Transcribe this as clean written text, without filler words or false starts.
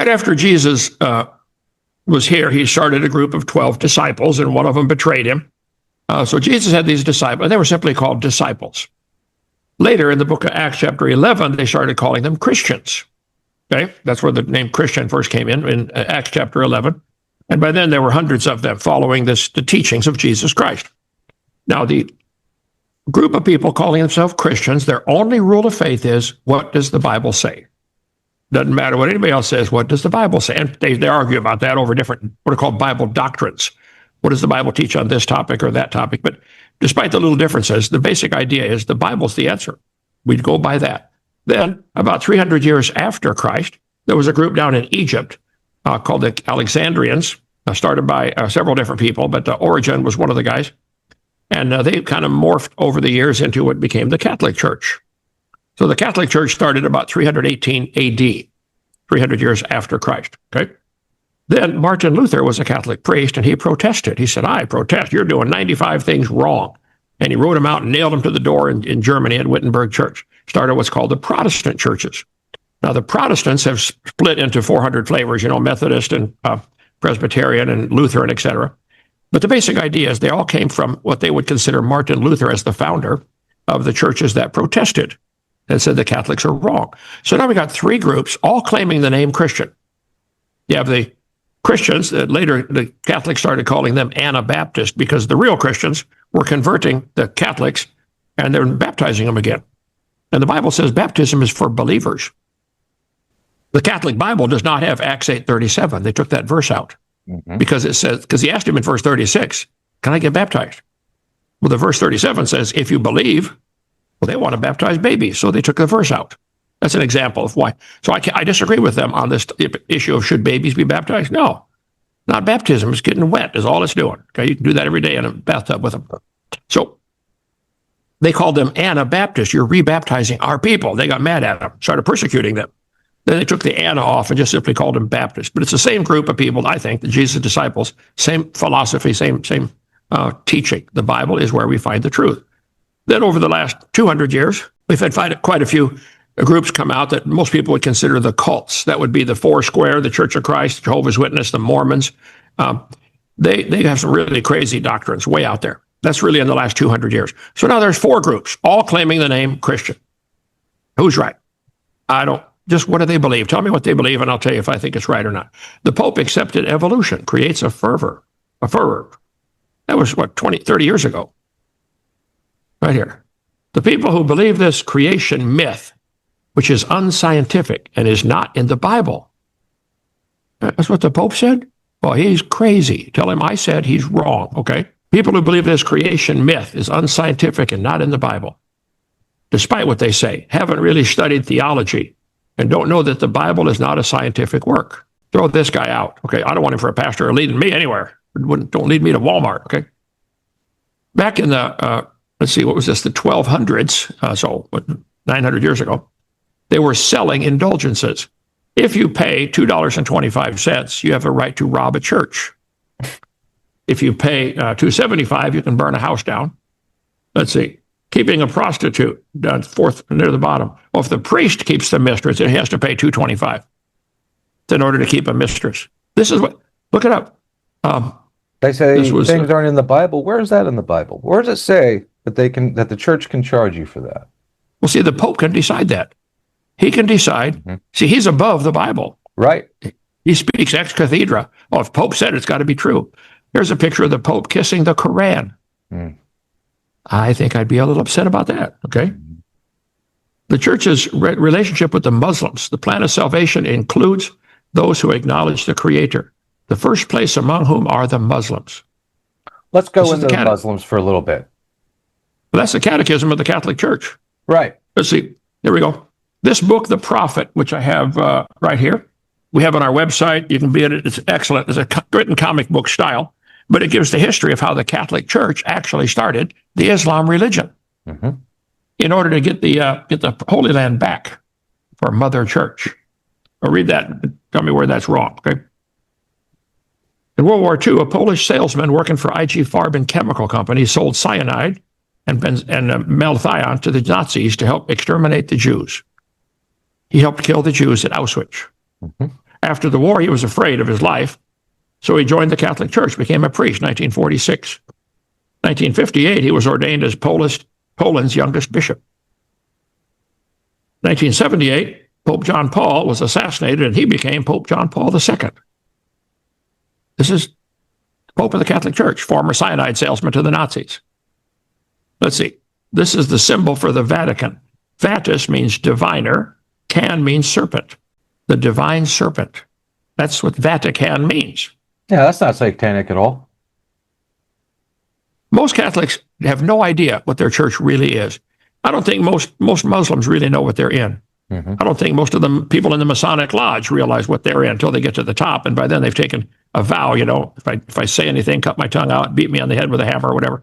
after Jesus was here, he started a group of 12 disciples, and one of them betrayed him. So Jesus had these disciples, and they were simply called disciples. Later in the book of Acts chapter 11, they started calling them Christians. Okay, that's where the name Christian first came in Acts chapter 11. And by then there were hundreds of them following the teachings of Jesus Christ. Now, the group of people calling themselves Christians, their only rule of faith is, what does the Bible say? Doesn't matter what anybody else says, what does the Bible say? And they argue about that over different, what are called Bible doctrines. What does the Bible teach on this topic or that topic? But despite the little differences, the basic idea is the Bible's the answer. We'd go by that. Then, about 300 years after Christ, there was a group down in Egypt called the Alexandrians, started by several different people, but Origen was one of the guys. And they kind of morphed over the years into what became the Catholic Church. So the Catholic Church started about 318 AD, 300 years after Christ, okay? Then Martin Luther was a Catholic priest, and he protested. He said, I protest. You're doing 95 things wrong. And he wrote them out and nailed them to the door in Germany at Wittenberg Church. Started what's called the Protestant churches. Now, the Protestants have split into 400 flavors, Methodist and Presbyterian and Lutheran, etc. But the basic idea is they all came from what they would consider Martin Luther as the founder of the churches that protested and said the Catholics are wrong. So now we got three groups all claiming the name Christian. You have the Christians that later the Catholics started calling them Anabaptist because the real Christians were converting the Catholics and they're baptizing them again. And the Bible says baptism is for believers. The Catholic Bible does not have Acts 8:37. They took that verse out because it says, because he asked him in verse 36, can I get baptized? Well, the verse 37 says, if you believe, well, they want to baptize babies. So they took the verse out. That's an example of why. So I disagree with them on this issue of should babies be baptized? No, not baptism. It's getting wet is all it's doing. Okay, you can do that every day in a bathtub with them. So they called them Anabaptists. You're rebaptizing our people. They got mad at them, started persecuting them. Then they took the Anna off and just simply called them Baptists. But it's the same group of people, I think, the Jesus disciples, same philosophy, same teaching. The Bible is where we find the truth. Then over the last 200 years, we've had quite a few groups come out that most people would consider the cults. That would be the Foursquare, the Church of Christ, Jehovah's Witness, the Mormons. They have some really crazy doctrines way out there. That's really in the last 200 years. So now there's four groups, all claiming the name Christian. Who's right? Just what do they believe? Tell me what they believe, and I'll tell you if I think it's right or not. The Pope accepted evolution, creates a fervor. That was, 30 years ago? Right here. The people who believe this creation myth, which is unscientific and is not in the Bible. That's what the Pope said? Well, he's crazy. Tell him I said he's wrong, okay? People who believe this creation myth is unscientific and not in the Bible, despite what they say, haven't really studied theology and don't know that the Bible is not a scientific work. Throw this guy out, okay? I don't want him for a pastor or leading me anywhere. Don't lead me to Walmart, okay? Back in the, let's see, what was this, the 1200s, 900 years ago, they were selling indulgences. If you pay $2.25, you have a right to rob a church. If you pay $2.75, you can burn a house down. Let's see. Keeping a prostitute, fourth near the bottom. Well, if the priest keeps the mistress, he has to pay $2.25 in order to keep a mistress. This is what, look it up. They say things aren't in the Bible. Where is that in the Bible? Where does it say that the church can charge you for that? Well, see, the Pope can decide that. He can decide. Mm-hmm. See, he's above the Bible. Right. He speaks ex cathedra. Well, if Pope said it, it's got to be true. Here's a picture of the Pope kissing the Quran. Mm. I think I'd be a little upset about that, okay? Mm-hmm. The church's relationship with the Muslims, the plan of salvation includes those who acknowledge the Creator, the first place among whom are the Muslims. Let's go into the Muslims for a little bit. Well, that's the catechism of the Catholic Church. Right. Let's see. Here we go. This book, The Prophet, which I have right here, we have on our website. You can be in it. It's excellent. It's a written comic book style, but it gives the history of how the Catholic Church actually started the Islam religion in order to get the Holy Land back for Mother Church. I'll read that. Tell me where that's wrong, okay? In World War II, a Polish salesman working for IG Farben Chemical Company sold cyanide and malathion to the Nazis to help exterminate the Jews. He helped kill the Jews at Auschwitz. Mm-hmm. After the war, he was afraid of his life, so he joined the Catholic Church, became a priest, 1946. 1958, he was ordained as Poland's youngest bishop. 1978, Pope John Paul was assassinated, and he became Pope John Paul II. This is Pope of the Catholic Church, former cyanide salesman to the Nazis. Let's see. This is the symbol for the Vatican. Vatus means diviner. Can means serpent. The divine serpent. That's what Vatican means. Yeah, that's not satanic at all. Most Catholics have no idea what their church really is. I don't think most Muslims really know what they're in. Mm-hmm. I don't think most of the people in the Masonic Lodge realize what they're in until they get to the top, and by then they've taken a vow, if I say anything, cut my tongue out, beat me on the head with a hammer or whatever.